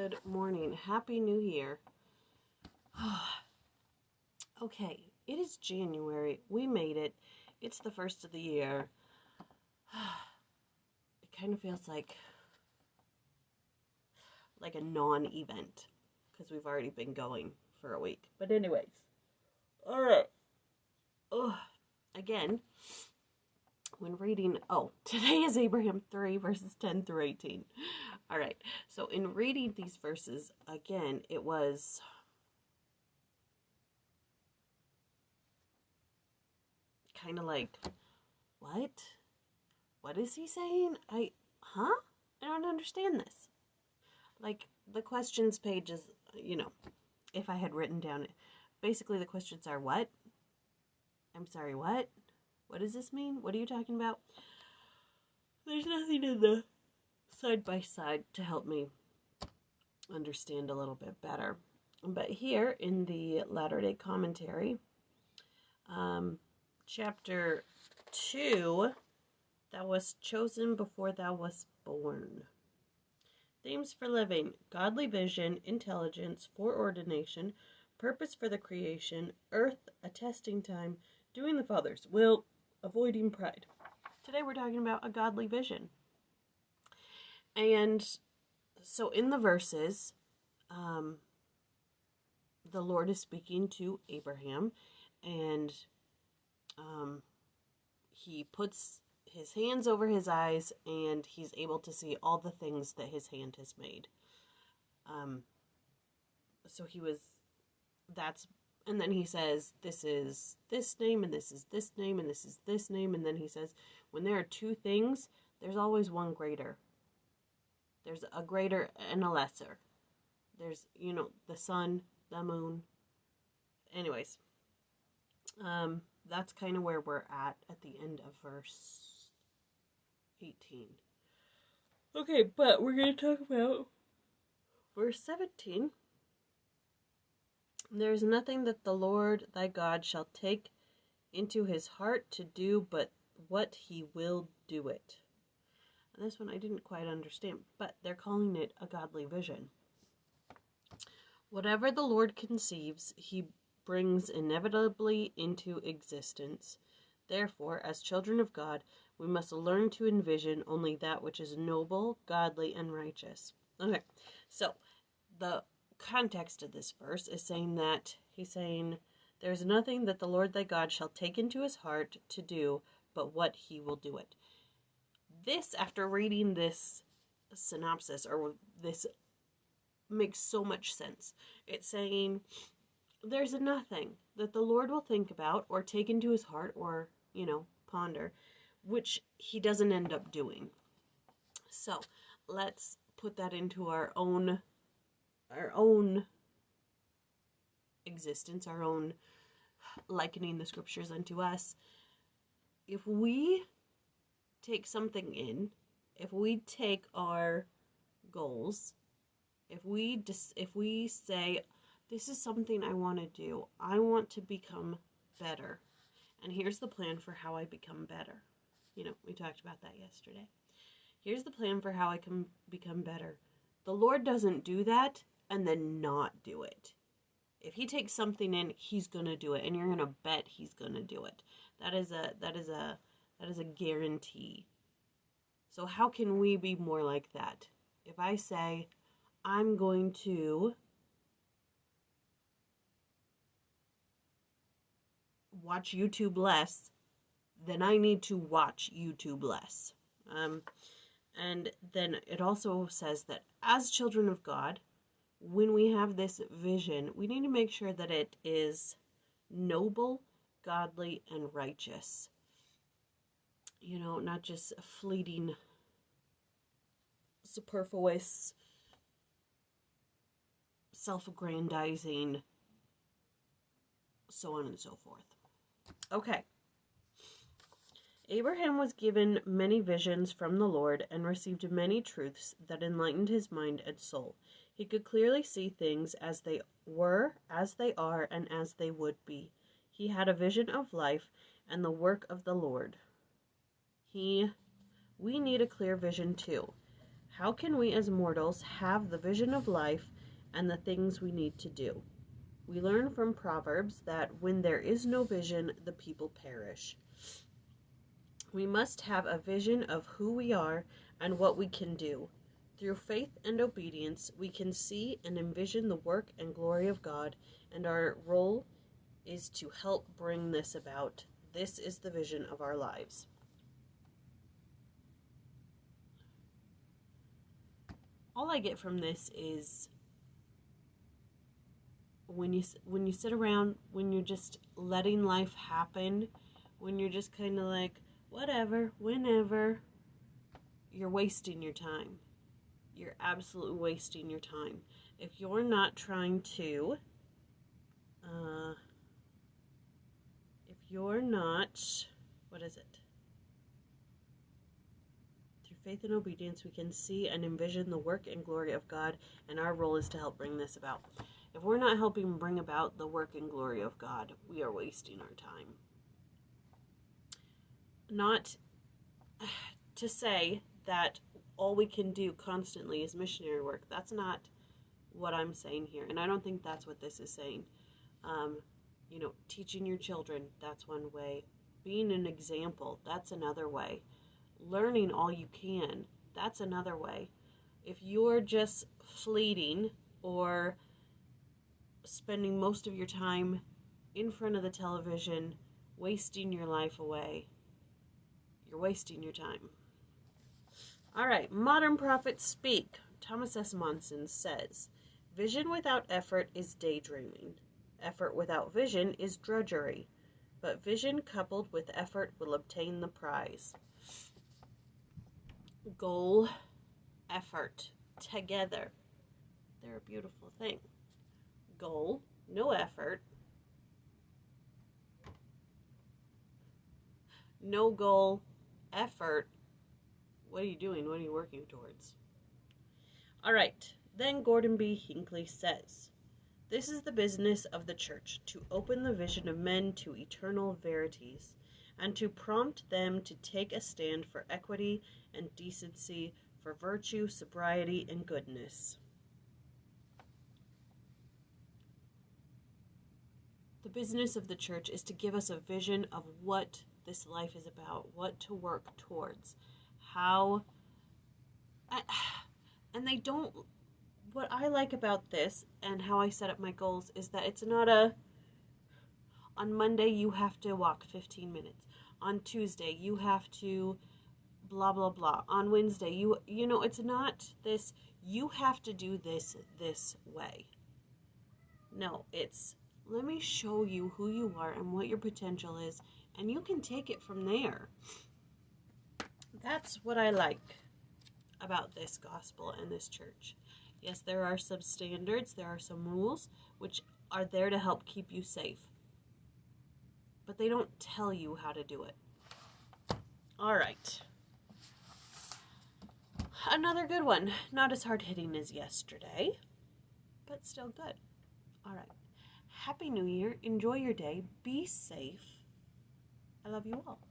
Good morning. Happy New Year. Okay, it is January. We made it. It's the first of the year. It kind of feels like a non-event because we've already been going for a week. But anyways, all right. Again, when reading, today is Abraham 3 verses 10 through 18. All right. So in reading these verses, again, it was kind of like, what? What is he saying? I don't understand this. Like, the questions page is, if I had written down it, basically the questions are, what? I'm sorry, what? What does this mean? What are you talking about? There's nothing in the side-by-side to help me understand a little bit better. But here in the Latter-day Commentary, chapter 2, thou wast chosen before thou wast born. Themes for living: godly vision, intelligence, foreordination, purpose for the creation, earth, a testing time, doing the Father's will, avoiding pride. Today we're talking about a godly vision. And so in the verses, the Lord is speaking to Abraham, and he puts his hands over his eyes, and he's able to see all the things that his hand has made. And then he says, this is this name, and this is this name, and this is this name, and then he says, when there are two things, there's always one greater. There's a greater and a lesser. There's, the sun, the moon. Anyways, that's kind of where we're at the end of verse 18. Okay, but we're going to talk about verse 17. There is nothing that the Lord thy God shall take into his heart to do, but what he will do it. And this one I didn't quite understand, but they're calling it a godly vision. Whatever the Lord conceives, he brings inevitably into existence. Therefore, as children of God, we must learn to envision only that which is noble, godly, and righteous. Okay, so the context of this verse is saying that he's saying, there's nothing that the Lord thy God shall take into his heart to do, but what he will do it. This, after reading this synopsis, or this makes so much sense. It's saying there's nothing that the Lord will think about or take into his heart or, ponder, which he doesn't end up doing. So let's put that into our own existence, our own likening the scriptures unto us. If we take something in, if we take our goals, if we say, this is something I want to do, I want to become better, and here's the plan for how I become better. We talked about that yesterday. Here's the plan for how I can become better. The Lord doesn't do that and then not do it. If he takes something in, he's going to do it, and you're going to bet he's going to do it. That is a guarantee. So how can we be more like that? If I say, I'm going to watch YouTube less, then I need to watch YouTube less. And then it also says that as children of God, when we have this vision, we need to make sure that it is noble, godly, and righteous. Not just a fleeting, superfluous, self-aggrandizing, so on and so forth. Okay. Abraham was given many visions from the Lord and received many truths that enlightened his mind and soul. He could clearly see things as they were, as they are, and as they would be. He had a vision of life and the work of the Lord. We need a clear vision too. How can we as mortals have the vision of life and the things we need to do? We learn from Proverbs that when there is no vision, the people perish. We must have a vision of who we are and what we can do. Through faith and obedience, we can see and envision the work and glory of God, and our role is to help bring this about. This is the vision of our lives. All I get from this is when you sit around, when you're just letting life happen, when you're just kind of like, whatever, whenever, you're wasting your time. You're absolutely wasting your time. If you're not trying to, what is it? Through faith and obedience, we can see and envision the work and glory of God, and our role is to help bring this about. If we're not helping bring about the work and glory of God, we are wasting our time. Not to say that all we can do constantly is missionary work. That's not what I'm saying here. And I don't think that's what this is saying. Teaching your children, that's one way. Being an example, that's another way. Learning all you can, that's another way. If you're just fleeting or spending most of your time in front of the television, wasting your life away, you're wasting your time. All right, modern prophets speak. Thomas S. Monson says, vision without effort is daydreaming. Effort without vision is drudgery. But vision coupled with effort will obtain the prize. Goal, effort, together. They're a beautiful thing. Goal, no effort. No goal, effort. What are you doing? What are you working towards? All right. Then Gordon B. Hinckley says, this is the business of the church, to open the vision of men to eternal verities, and to prompt them to take a stand for equity and decency, for virtue, sobriety, and goodness. The business of the church is to give us a vision of what this life is about, what to work towards, how, and they don't, what I like about this and how I set up my goals is that it's not on Monday you have to walk 15 minutes. On Tuesday you have to blah, blah, blah. On Wednesday, it's not this, you have to do this way. No, it's, let me show you who you are and what your potential is, and you can take it from there. That's what I like about this gospel and this church. Yes, there are some standards, there are some rules, which are there to help keep you safe. But they don't tell you how to do it. All right. Another good one. Not as hard-hitting as yesterday, but still good. All right. Happy New Year. Enjoy your day. Be safe. I love you all.